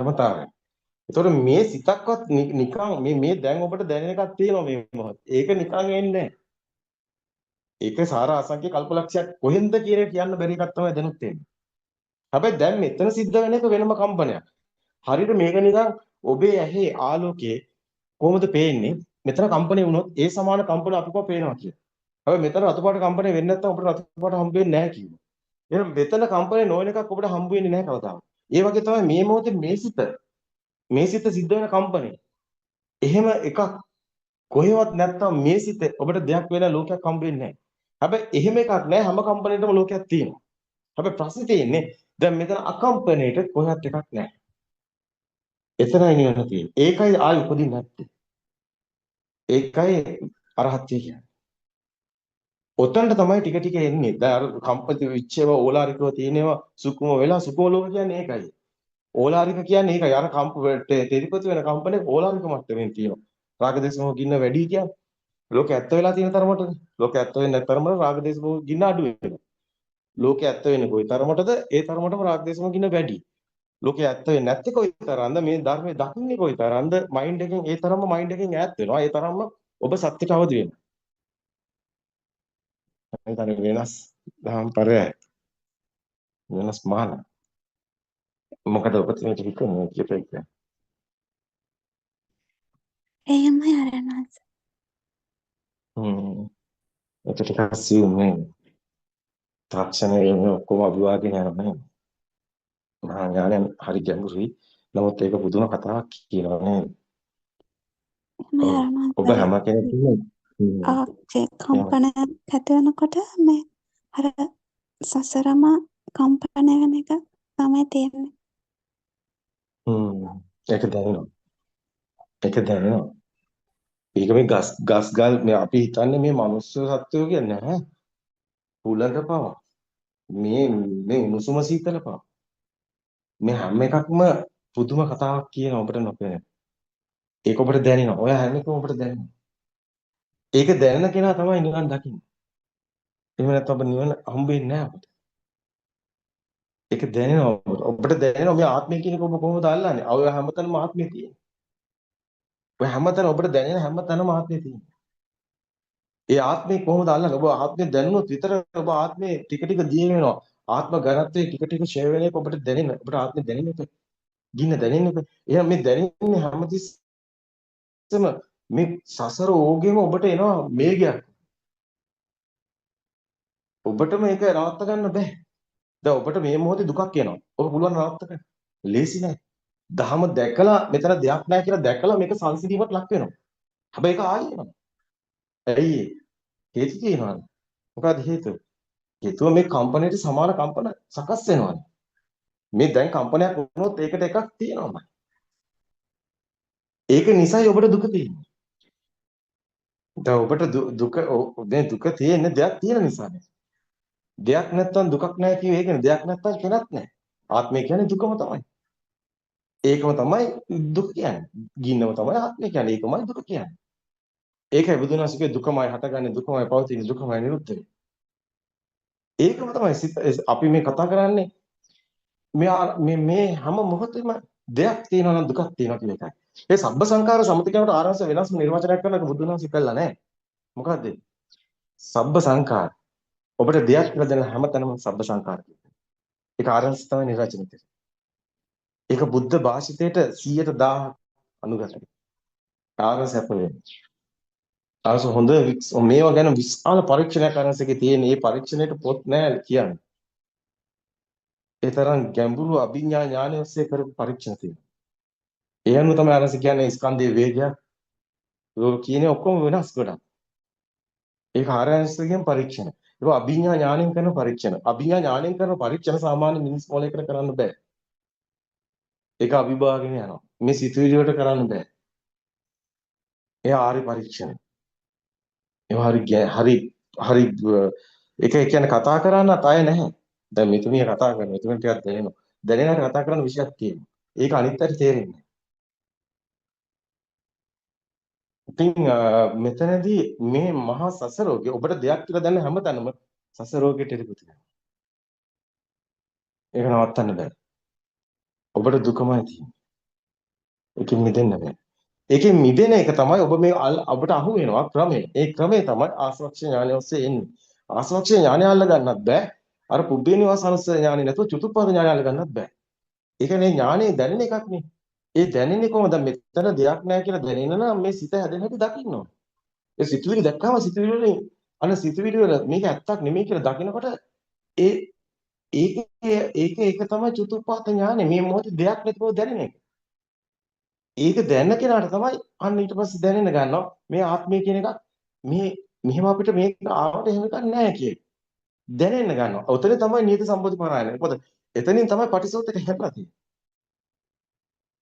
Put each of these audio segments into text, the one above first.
ධර්මතාවය. ඒතකොට මේ සිතක්වත් නිකන් මේ දැන් ඔබට දැනෙන එකක් තියෙනවා මේ මොහොත. ඒක නිකන් එන්නේ නැහැ. ඒක සාර අසංඛ්‍ය කල්පලක්ෂයක් කොහෙන්ද කියන එක කියන්න බැරි එකක් තමයි දැනුත් එන්නේ. හැබැයි දැන් මෙතන සිද්ධ වෙන එක වෙනම කම්පනයක්. හරියට මේක නිකන් ඔබේ ඇහි ආලෝකයේ කොහොමද පේන්නේ? මෙතන කම්පණය වුණොත් ඒ සමාන කම්පන අපිකව පේනවා කියලා. හැබැයි මෙතන රතුපාට කම්පණය වෙන්නේ නැත්නම් අපිට රතුපාට හම්බ වෙන්නේ නැහැ කියනවා. එහෙනම් මෙතන කම්පණය නොවන එකක් අපිට හම්බ වෙන්නේ නැහැ කවදාවත්. ඒ වගේ තමයි මේ මොහොතේ මේ සිත සිද්ධ වෙන කම්පණය. එහෙම එකක් කොහෙවත් නැත්තම් මේ සිත ඔබට දෙයක් වෙලා ලෝකයක් හම්බ වෙන්නේ නැහැ. හැබැයි එහෙම එකක් නැහැ හැම කම්පණයකටම ලෝකයක් තියෙනවා. හැබැයි ප්‍රශ්නේ තියෙන්නේ දැන් මෙතන අකම්පණයට කොහෙවත් එකක් නැහැ. එතනයි නිවන තියෙන්නේ. ඒකයි ආයි උපදින්නේ නැත්තේ. ඒකයි අරහත්ත්වය කියන්නේ. ඔතනට තමයි ටික ටික එන්නේ. දැන් අර කම්පති විච්ඡේව ඕලාරිකව තියෙනවා සුකුම වෙලා සුකුම ලෝක කියන්නේ ඒකයි. ඕලාරික කියන්නේ ඒකයි. අර කම්ප තෙරිපති වෙන කම්පනේ ඕලාරික මට්ටමින් තියෙනවා. රාගදේශමෝ ගින්න වැඩි කියන්නේ. ලෝකෙ ඇත්ත වෙලා තියෙන තරමටද? ලෝකෙ ඇත්ත වෙන්නේ නැති තරමට රාගදේශමෝ ගින්න අඩු වෙනවා. ලෝකෙ ඇත්ත වෙන්නේ කොයි තරමටද? ඒ තරමටම රාගදේශමෝ ගින්න වැඩි. ලෝකෙ ඇත්ත වෙන්නේ නැත්තේ කොයි තරම්ද? මේ ධර්මයේ දකින්නේ කොයි තරම්ද? මයින්ඩ් එකෙන් ඒ තරම්ම මයින්ඩ් එකෙන් ඈත් වෙනවා. ඒ තරම්ම ඔබ සත්‍යට අවදි වෙනවා. හිතන්නේ වෙනස් දහම් පරයය වෙනස් මාන මොකද ඔබ තියෙන හිතන්නේ කියපේක එහෙමයි අරණස්. ඒක ටිකක් සියුම්නේ තාක්ෂණයේ ඔක්කොම අභිවාදන යනවා මහා ඥානයන් හරි ගැඹුරුයි නමුත් ඒක පුදුම කතාවක් කියනවා නේද ඔබ හැම කෙනෙක්ම කම්පන ඇති වෙනකොට මේ අර සසරම කම්පන වෙන එක තමයි තේරෙන්නේ. ඒක දැනෙනවා ඒක මේ ගස් ගල් මේ අපි හිතන්නේ මේ මනුස්ස සත්වෝ කියන්නේ නැහැ උලඟ පව මේ උණුසුම සීතල පව මේ හැම එකක්ම පුදුම කතාවක් කියන ඔබට නොපෙනෙන ඒක ඔබට දැනෙනවා ඔය හැම එකම ඔබට දැනෙනවා ඒක දැනෙන කෙනා තමයි නිවන් දකින්නේ එහෙම නැත්නම් ඔබ නිවන හම්බෙන්නේ නැහැ අපිට ඒක දැනෙනවා ඔබට දැනෙනවා මේ ආත්මය කියන එක ඔබ කොහොමද අල්ලන්නේ ඔය හැමතැනම ආත්මය තියෙනවා ඔය හැමතැන ඔබට දැනෙන හැමතැනම ආත්මය තියෙනවා ඒ ආත්මේ කොහොමද අල්ලන්නේ? ඔබ ආත්මේ දැනුනොත් විතර ඔබ ආත්මේ ටික ටික දිය වෙනවා. ආත්ම ඝනත්වයේ ටික ටික ෂය වෙන එක ඔබට දැනෙන. ඔබට ආත්මේ දැනෙන එක ගින්න දැනෙන එක. එහෙනම් මේ දැනෙන්නේ හැමතිස්සෙම මේ සසර ඕගෙම ඔබට එනවා මේගයක්. ඔබට මේක නවත්ත ගන්න බෑ. දැන් ඔබට මේ මොහොතේ දුකක් එනවා. ඔබ පුළුවන් නවත්ත ගන්න. ලේසි නෑ. දහම දැකලා මෙතන දෙයක් නැහැ කියලා දැකලා මේක සංසිඳීමට ලක් වෙනවා. හැබැයි ඒක ආයෙ එනවා. ඇයි හේතු තියෙනවද? මොකක්ද හේතුව? හේතුව මේ කම්පණයට සමාන කම්පන සකස් වෙනවානේ. මේ දැන් කම්පනයක් වුණොත් ඒකට එකක් තියෙනවාමයි. ඒක නිසායි ඔබට දුක තියෙන්නේ. දැන් ඔබට දුක තියෙන්නේ දෙයක් තියෙන නිසානේ. දෙයක් නැත්තම් දුකක් නැහැ කියුවේ ඒකනේ. දෙයක් නැත්තම් කෙනක් නැහැ. ආත්මය කියන්නේ දුකම තමයි. ඒකම තමයි දුක කියන්නේ. ගින්නම තමයි ආත්මය කියන්නේ. ඒකමයි දුක කියන්නේ. ඒකයි බුදුන් වහන්සේගේ දුකමයි හටගන්නේ දුකමයි පවතින්නේ දුකමයි නිරුද්ධ වෙන්නේ. ඒකම තමයි අපි මේ කතා කරන්නේ මේ හැම මොහොතෙම දෙයක් තියෙනවා නම් දුකක් තියෙනවා කියන එකයි. ඒ සබ්බ සංඛාර සමති කියනකොට ආරංශ වෙනස්ම නිර්වචනයක් කරන්න බුදුන් වහන්සේ කළා නෑ. මොකද්ද? සබ්බ සංඛාර. ඔබට දෙයක් කියලා දෙන හැමතැනම සබ්බ සංඛාර කියනවා. ඒක ආරංශ තමයි නිර්වචනය කරන්නේ. ඒක බුද්ධ භාෂිතයට 100,000 අනුගතයි. ආරංශ අපේ. ආරංශ හොඳ මේවා ගැන විශාල පරීක්ෂණයක් ආරංශකේ තියෙන. මේ පරීක්ෂණයට පොත් නෑ කියන්නේ. ඒ තරම් ගැඹුරු අභිඥා ඥානය ඔස්සේ කරපු පරීක්ෂණ තියෙනවා. ඒ අනුව තමයි අරස කියන්නේ ස්කන්ධයේ වේගය. ඒක කියන්නේ ඔක්කොම වෙනස් ගොඩක්. ඒක ආරයන්ස්ගෙන් පරීක්ෂණ. ඒක අභිඥා ඥාණයෙන් කරන පරීක්ෂණ. අභිඥා ඥාණයෙන් කරන පරීක්ෂණ සාමාන්‍ය මිනිස් මොලේකට කරන්න බෑ. ඒක අවිභාගයෙන් යනවා. මේ සිතුවිලි වලට කරන්න බෑ. ඒ ආරි පරීක්ෂණ. ඒ හරි ඒක කියන්නේ කතා කරන්න අය නැහැ. දැන් මෙතුමිය කතා කරනවා. මෙතුමිය ටිකක් දැනෙනවා. දැනෙනාට කතා කරන්න විශයක් තියෙනවා. ඒක අනිත් අයට තේරෙන්නේ ඉතින් මෙතනදී මේ මහා සසරෝගේ ඔබට දෙයක් කියලා දැන හැමතැනම සසරෝගයට ඉදිරිපත් වෙනවා. ඒක නවත්තන්න බෑ. ඔබට දුකමයි තියෙන්නේ. ඒකෙන් මිදෙන්න බෑ. ඒකෙන් මිදෙන එක තමයි ඔබ මේ ඔබට අහු වෙනවා ක්‍රමය. ඒ ක්‍රමය තමයි ආස්වක්ෂ ඥානය ඔස්සේ එන්නේ. ආස්වක්ෂ ඥානය අල්ල ගන්නත් බෑ. අර පුබ්බේ නිවාසානුස්සය ඥානය නැතුව චතුප්පද ඥානය අල්ල ගන්නත් බෑ. ඒ කියන්නේ ඥානය දැනෙන එකක් නේ. ඒ දැනෙන්නේ කොහොමද? මෙතන දෙයක් නැහැ කියලා දැනෙන නම් මේ සිත හැදෙන හැටි දකින්න ඕනේ. ඒ සිතුවිලි දැක්කම සිතුවිලි වලින් අන්න සිතුවිලි වල මේක ඇත්තක් නෙමෙයි කියලා දකිනකොට ඒ ඒක තමයි චතුප්පත ඥානෙ. මේ මොහොතේ දෙයක් නැති බව දැනෙන එක. ඒක දැනන කෙනාට තමයි අන්න ඊට පස්සේ දැනෙන්න ගන්නවා මේ ආත්මය කියන එකක් මේ මෙහෙම අපිට මේක ආවට එහෙම එකක් නැහැ කියලා. දැනෙන්න ගන්නවා. උතන තමයි නියත සම්බෝධි පරායන. මොකද එතනින් තමයි පටිසෝතක හැදලා තියෙන්නේ.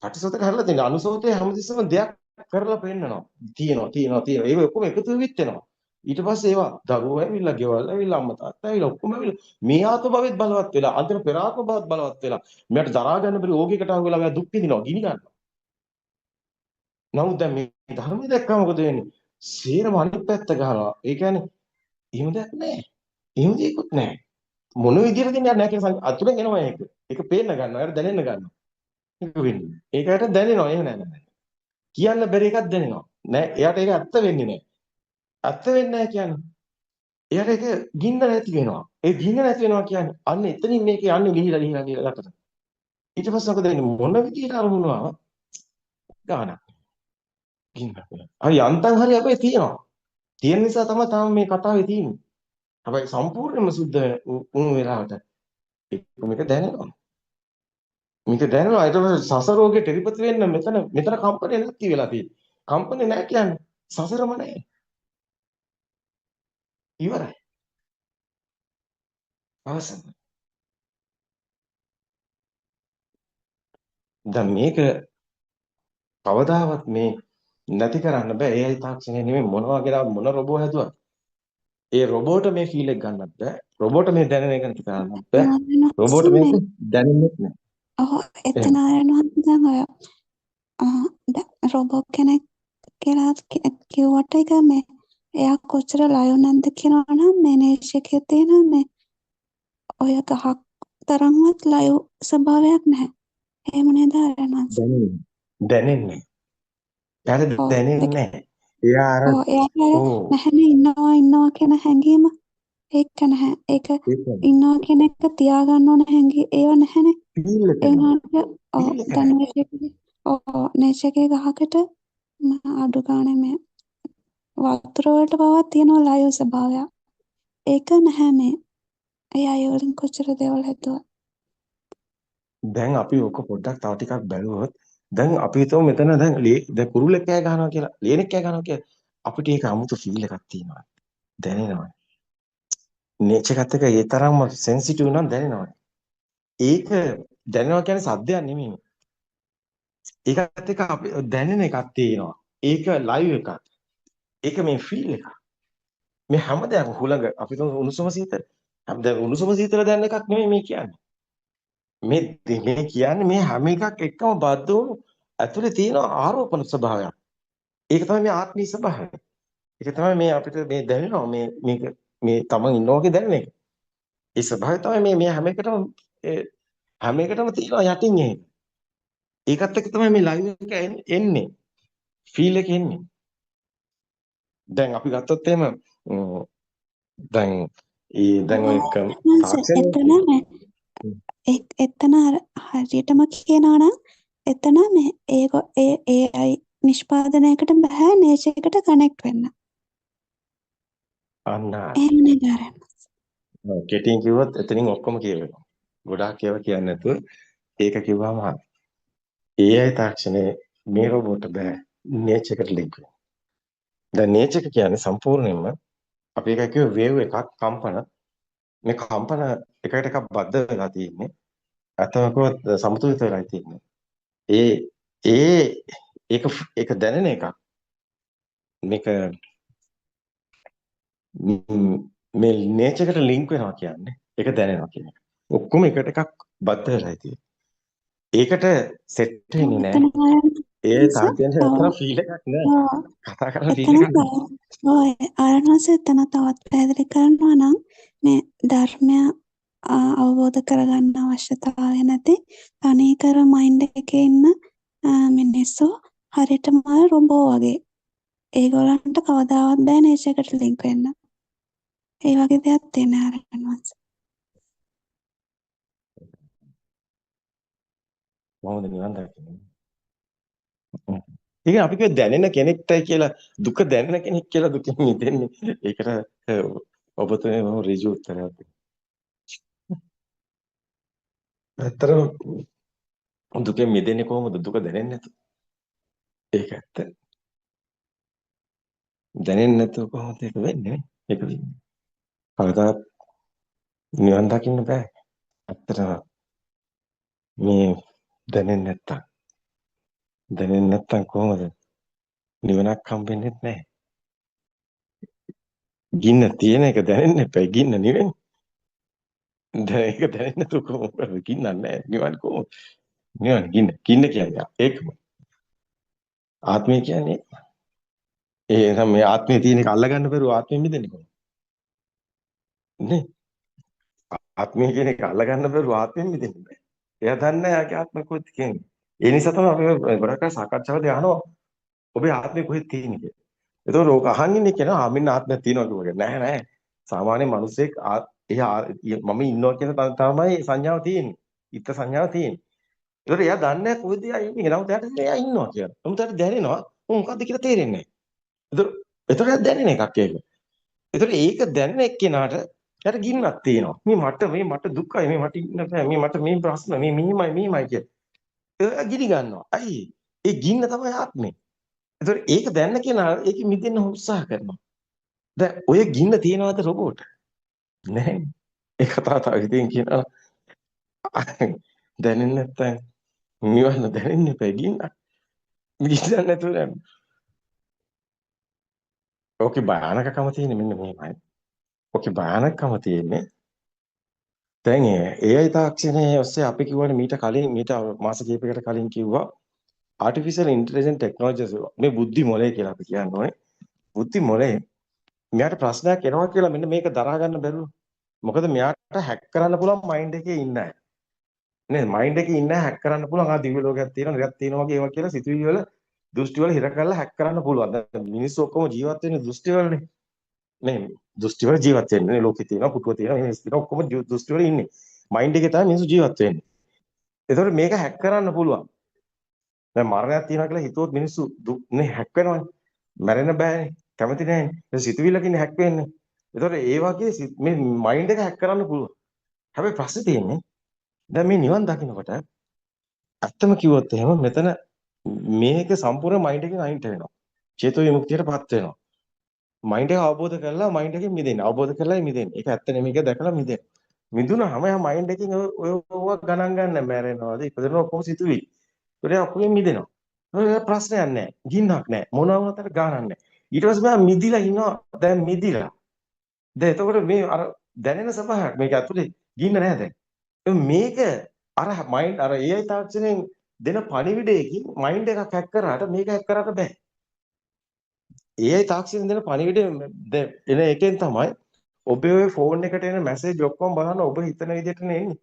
පටිසෝතක හැදලා තියෙන්නේ අනුසෝතේ හැමතිස්සෙම දෙයක් කරලා පෙන්නනවා. තියෙනවා. ඒක ඔක්කොම එකතු වෙවිත් වෙනවා. ඊට පස්සේ ඒවා දරුවෝ ඇවිල්ලා, ගෙවල් ඇවිල්ලා, අම්මා තාත්තා ඇවිල්ලා ඔක්කොම ඇවිල්ලා මේ ආත්ම භවෙත් බලවත් වෙලා, අන්තිම පෙර ආත්ම භවත් බලවත් වෙලා, මෙයාට දරා ගන්න බැරි ඕගයකට අහු වෙලා මෙයා දුක් විඳිනවා, ගිනි ගන්නවා. නමුත් දැන් මේ ධර්මය දැක්කම මොකද වෙන්නේ? සේරම අනිත් පැත්ත ගහනවා. ඒ කියන්නේ එහෙම දෙයක් නැහැ. එහෙම දෙයක්වත් නැහැ. මොන විදියට දෙන්නේ නැහැ කියන අතුරෙන් එනවා ඒක. ඒක පේන්න ගන්නවා. ඒකට දැනෙන්න ගන්නවා. ඒක වෙන්නේ. ඒකට දැනෙනවා. එහෙම නෑ. කියන්න බැරි එකක් දැනෙනවා. නෑ එයාට ඒක ඇත්ත වෙන්නේ නෑ. ඇත්ත වෙන්නේ නැහැ කියන්නේ. එයාට ඒක ගින්න නැති වෙනවා. ඒ ගින්න නැති වෙනවා කියන්නේ අන්න එතනින් මේක යන්නේ ලිහිලා යටට. ඊට පස්සේ මොකද වෙන්නේ? මොන විදියට අරමුණු ආව ගානක්. ගින්නක් වෙනවා. හරි යන්තම් හරි අපේ තියෙනවා. තියෙන නිසා තමයි තාම මේ කතාවේ තියෙන්නේ. හැබැයි සම්පූර්ණයෙන්ම සුද්ධ වුණු වෙලාවට මේක දැනෙනවා. මේක දැනෙනවා. ඒක සසර රෝගේ ටෙලිපති වෙන්න මෙතන කම්පණය නැති වෙලා තියෙන්නේ. කම්පණය නැහැ කියන්නේ සසරම නැහැ. ඉවරයි. අවසන්. දැන් මේක කවදාවත් මේ නැති කරන්න බෑ. AI තාක්ෂණය නෙමෙයි මොනවා කියලා මොන රොබෝ හැදුවත්. ඒ රොබෝට මේ ෆීල් එක ගන්නත් බෑ. රොබෝට මේ දැනෙන එක නැති කරන්නත් බෑ. රොබෝට මේක දැනෙන්නේ නැහැ. ඔව් එතන ආරණුවත් දැන් ඔය රොබොට් කෙනෙක් කියලා කිව්වට එක මේ එයා කොච්චර ලයිව් නැද්ද කියනවනම් මේ නේෂ් එකේ තියෙන මේ ඔය ගහක් තරම්වත් ලයිව් ස්වභාවයක් නැහැ. එහෙම නේද ආරණුවත්? දැනෙන්නේ. එයාට දැනෙන්නේ නැහැ. එයා අර එයාට නැහැනේ ඉන්නවා කියන හැඟීම ඒක නැහැ. ඒක ඉන්නවා කියන එක තියාගන්න ඕන හැඟී ඒව නැහැනේ. ඒ වුණාට දැන් නේෂ් එකේ ගහකට අඩු ගානේ මේ වතුර වලට පවා තියෙනවා ලයිව් ස්වභාවයක්. ඒක නැහැ මේ. එයා ඒ වලින් කොච්චර දේවල් හැදුවා. දැන් අපි ඔක පොඩ්ඩක් තව ටිකක් බැලුවොත් දැන් අපි හිතමු මෙතන දැන් කුරුල්ලෙක් කෑ ගහනවා කියලා, ලේනෙක් කෑ ගහනවා කියලා. අපිට ඒක 아무තු ෆීල් එකක් තියෙනවා. දැනෙනවා. නේචර් එකත් එක්ක ඒ තරම්ම සෙන්සිටිව් නම් දැනෙනවා. ඒක දැනෙනවා කියන්නේ සද්දයක් නෙමෙයි. ඒකත් එක්ක අපි දැනෙන එකක් තියෙනවා. ඒක ලයිව් එකක්. ඒක මේ ෆීල් එකක්. මේ හැමදේම හුලඟ අපි තුන් උණුසුම සීතල. දැන් උණුසුම සීතල දැනෙන එකක් නෙමෙයි මේ කියන්නේ. මේ කියන්නේ මේ හැම එකක් එක්කම බද්ධ වුණු ඇතුලේ තියෙන ආරෝපණ ස්වභාවයක්. ඒක තමයි මේ ආත්මී ස්වභාවය. ඒක තමයි මේ අපිට මේ දැනෙනවා මේ තමන් ඉන්නවා වගේ දැනෙන එක. ඒ ස්වභාවය තමයි මේ හැම එකටම තියෙනවා යටින් එහෙම. ඒකත් එක්ක තමයි මේ ලයිව් එක එන්නේ. ෆීල් එක එන්නේ. දැන් අපි ගත්තොත් එහෙම දැන් ඔය තාක්ෂණය එතන හරියටම කියනවා නම් එතන මේ ඒ AI නිෂ්පාදනයකට බෑ නේචර් එකට කනෙක්ට් වෙන්න. අන්න එහෙම නේද ආරයන්? කෙටියෙන් කිව්වොත් එතනින් ඔක්කොම කියවෙනවා. ගොඩාක් ඒවා කියන්නේ නැතුව ඒක කිව්වම AI තාක්ෂණයේ මේ රොබෝට බෑ නේචර් එකට ලින්ක් වෙන්න. දැන් නේචර් එක කියන්නේ සම්පූර්ණයෙන්ම අපි එක කිව්ව වේව් එකක් කම්පන මේ කම්පන එකට එකක් බද්ධ වෙලා තියෙන්නේ. අතමකවත් සමතුලිත වෙලා තියෙන්නේ. ඒක දැනෙන එකක්. මේක මේ නේචර් එකට ලින්ක් වෙනවා කියන්නේ ඒක දැනෙනවා කියන එක. ඔක්කොම එකට එකක් බද්ධ වෙලා තියෙන්නේ. ඒකට සෙට් වෙන්නේ නැහැ. ඒ තාක්ෂණයට අතර ෆීල් එකක් නෑ. කතා කරලා ෆීල් එකක් නෑ. ඔය ආරණස එතන තවත් පැහැදිලි කරනවා නම් මේ ධර්මය අවබෝධ කරගන්න අවශ්‍යතාවය නැති තනිකර මයින්ඩ් එකේ ඉන්න මිනිස්සු හරියටම රොබෝ වගේ. ඒගොල්ලන්ට කවදාවත් බෑ නේචර් එකට ලින්ක් වෙන්න. ඒ වගේ දෙයක් තියෙන ආරයන් වහන්සේ. කොහොමද නිවන් දකින්නේ? ඒක අපි කිය දැනෙන කෙනෙක්ටයි කියලා දුක දැනෙන කෙනෙක් කියලා දුකින් මිදෙන්නේ. ඒකට ඔබතුමේ මම ඍජු උත්තරයක් දෙන්න. ඇත්තටම දුකෙන් මිදෙන්නේ කොහොමද? දුක දැනෙන්නේ නැතුව. ඒක ඇත්ත. දැනෙන්නේ නැතුව කොහොමද ඒක වෙන්නේ? ඒක වෙන්නේ. කවදාවත් නිවන් දකින්න බෑ. ඇත්තටම මේ දැනෙන්නේ නැත්තම් කොහොමද නිවනක් හම්බෙන්නේ නැහැ. ගින්න තියෙන එක දැනෙන්න එපා. ගින්න නිවෙන්නේ. දැන් ඒක දැනෙන්නේ නැතුව කොහොමද? ගින්නක් නැහැ. නිවන් කොහොමද? නිවන් ගින්න කියන්නේ ඒකම. ආත්මය කියන්නේ ඒ මේ ආත්මය තියෙන එක අල්ලගන්න බැරුව ආත්මෙ මිදෙන්නේ කොහොමද? නේ? ආත්මය කියන එක අල්ලගන්න බැරුව ආත්මෙ මිදෙන්නේ බෑ. එයා දන්නේ නැහැ යාගේ ආත්මය කොහෙද කියන්නේ. ඒ නිසා තමයි අපි ගොඩක් අය සාකච්ඡාවලදී අහනවා ඔබේ ආත්මය කොහෙද තියෙන්නේ කියලා. ඒතකොට ඕක අහන් ඉන්නේ කෙනා මෙන්න ආත්මයක් තියෙනවා කියුවා. නෑ නෑ. සාමාන්‍ය මිනිස්සෙක් මම ඉන්නවා කියන තමයි සංඥාව තියෙන්නේ. ඉත්ත සංඥාව තියෙන්නේ. ඒතකොට එයා දන්නේ නැහැ කොහෙද එයා ඉන්නේ. නමුත් එයා ඉන්නවා කියලා. නමුත් එයාට දැනෙනවා මොකද්ද කියලා තේරෙන්නේ නැහැ. ඒතකොට එයා දැනෙන එකක් ඒක. ඒතකොට ඒක දැනෙන එක්කෙනාට එයාට ගින්නක් තියෙනවා. මේ මට දුකයි මේ මට ඉන්න බෑ. මේ ප්‍රශ්න මේ මෙහිමයි කිය. එයා ගිනි ගන්නවා. අයි ඒ ගින්න තමයි ආත්මේ. ඒතකොට ඒක දැනන කෙනා ඒකෙ මිදෙන්න උත්සාහ කරනවා. දැන් ඔය ගින්න තියනවාද රොබෝට? නැහැ. ඒ කතාව තව ඉතින් කියනවා. දැනෙන්නේ නැත්තම් නිවන දැනෙන්නේ නැපේ ගින්න. ගින්න නැතුව යන්න. ඕකේ භයානකකම තියෙන්නේ මෙන්න මේමයි. ඕකේ භයානකකම තියෙන්නේ දැන් AI තාක්ෂණයේ ඔස්සේ අපි කිව්වනේ මීට මාස කිහිපයකට කලින් කිව්වා ආටිෆිෂල් ඉන්ටෙලිජන්ට් ටෙක්නොලොජිස් මේ බුද්ධි මොලේ කියලා අපි කියන්නේ. බුද්ධි මොලේ මෙයාට ප්‍රශ්නයක් එනවා කියලා මෙන්න මේක දරා ගන්න බැරුව. මොකද මෙයාට හැක් කරන්න පුළුවන් මයින්ඩ් එකේ ඉන්න අය. නේද? මයින්ඩ් එකේ ඉන්න හැක් කරන්න පුළුවන්. දිව්‍ය ලෝකයක් තියෙනවා, නිරයක් තියෙනවා වගේ ඒවා කියලා සිතුවිලි වල දෘෂ්ටි වල හිර කරලා හැක් කරන්න පුළුවන්. දැන් මිනිස්සු ඔක්කොම ජීවත් වෙන්නේ දෘෂ්ටි වලනේ. නේ දෘෂ්ටි වල ජීවත් වෙන්නේ. ලෝකේ තියෙනවා, පුටුව තියෙනවා, මිනිස්සු තියෙනවා ඔක්කොම දෘෂ්ටි වල ඉන්නේ. මයින්ඩ් එකේ තමයි මිනිස්සු ජීවත් වෙන්නේ. ඒතකොට මේක හැක් කරන්න පුළුවන්. දැන් මරණයක් තියෙනවා කියලා හිතුවොත් මිනිස්සු නේ හැක් වෙනවනේ. මැරෙන්න බෑනේ. කැමති නෑනේ. ඒ සිතුවිල්ලකින් හැක් වෙන්නේ. ඒතකොට ඒ වගේ මේ මයින්ඩ් එක හැක් කරන්න පුළුවන්. හැබැයි ප්‍රශ්නේ තියෙන්නේ දැන් මේ නිවන් දකින්නකොට ඇත්තම කිව්වොත් එහෙම මෙතන මේක සම්පූර්ණ මයින්ඩ් එකෙන් අයින්ට වෙනවා. චේතෝ විමුක්තියටපත් වෙනවා. මයින්ඩ් එක අවබෝධ කරලා මයින්ඩ් එකෙන් මිදෙන්න. අවබෝධ කරලායි මිදෙන්නේ. ඒක ඇත්ත නෙමෙයි කියලා දැකලා මිදෙන්න. මිදුනහම යා මයින්ඩ් එකෙන් ඔය ගණන් ගන්න මැරෙනවාද ඉපදෙනවා ඔක්කොම සිතුවිලි. ඒකට ඔක්කොම මිදෙනවා. ඔය ප්‍රශ්නයක් නැහැ. ගින්නක් නැහැ. මොනවා වතර ගානක් නැහැ. ඊට පස්සේ මම මිදිලා ඉන්නවා. දැන් මිදිලා. දැන් එතකොට මේ අර දැනෙන ස්වභාවයක් මේක ඇතුලේ ගින්න නැහැ දැන්. මේක අර මයින්ඩ් අර AI තාක්ෂණයෙන් දෙන පණිවිඩයකින් මයින්ඩ් එකක් හැක් කරාට මේක හැක් කරාට බෑ. AI තාක්ෂණයෙන් දෙන පණිවිඩය එන එකෙන් තමයි ඔබේ ඔය ෆෝන් එකට එන මැසේජ් ඔක්කොම බලන්න ඔබ හිතන විදිහට නෙන්නේ.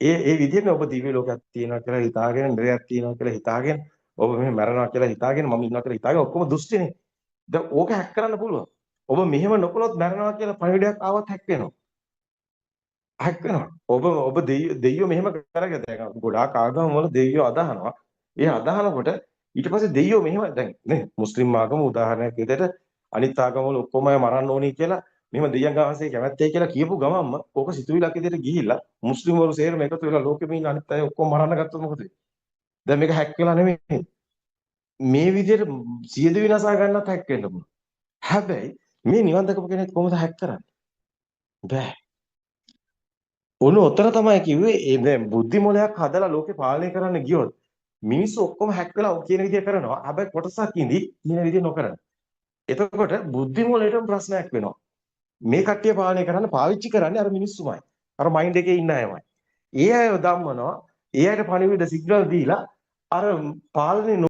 ඒ විදිහට ඔබ දිව්‍ය ලෝකයක් තියෙනවා කියලා හිතාගෙන, නිරයක් තියෙනවා කියලා හිතාගෙන, ඔබ මෙහෙම මැරෙනවා කියලා හිතාගෙන, මම ඉන්නවා කියලා හිතාගෙන ඔක්කොම දුෂ්ටිනේ. දැන් ඕක හැක් කරන්න පුළුවන්. ඔබ මෙහෙම නොකළොත් මැරෙනවා කියලා පණිවිඩයක් ආවත් හැක් වෙනවා. හැක් වෙනවා. ඔබ දෙයියෝ මෙහෙම කරගෙන දැන් ගොඩාක් ආගම් වල දෙයියෝ අදහනවා. ඒ අදහනකොට ඊට පස්සේ දෙයියෝ මෙහෙම දැන් නේ මුස්ලිම් ආගම උදාහරණයක් විදිහට අනිත් ආගම් වල ඔක්කොම අය මරන්න ඕනේ කියලා මෙහෙම දෙයියන් ගාමසේ කැමැත්තේ කියලා කියපු ගමන්ම ඕක සිතුවිලක් විදිහට ගිහිල්ලා මුස්ලිම් වරු සේරම එකතු වෙලා ලෝකෙම ඉන්න අනිත් අය ඔක්කොම මරන්න ගත්තොත් මොකද වෙන්නේ? දැන් මේක හැක් වෙලා නෙමෙයි. මේ විදිහට සියදු විනාශා ගන්නත් හැක් වෙන්න පුළුවන්. හැබැයි මේ නිවන් දකපු කෙනෙක් කොහොමද හැක් කරන්නේ? බෑ. ඔන්න ඔතන තමයි කිව්වේ දැන් බුද්ධි මොලයක් හදලා ලෝකේ පාලනය කරන්න ගියොත් මිනිස්සු ඔක්කොම හැක් වෙලා කියන විදිය කරනවා. හැබැයි කොටසක් ඉඳි කියන විදිය නොකරන. එතකොට බුද්ධි මොලේටම ප්‍රශ්නයක් වෙනවා. මේ කට්ටිය පාලනය කරන්න පාවිච්චි කරන්නේ අර මිනිස්සුමයි. අර මයින්ඩ් එකේ ඉන්න අයමයි. ඒ අය ධම්මනවා. ඒ අයට පණිවිඩ සිග්නල් දීලා අර පාලනේ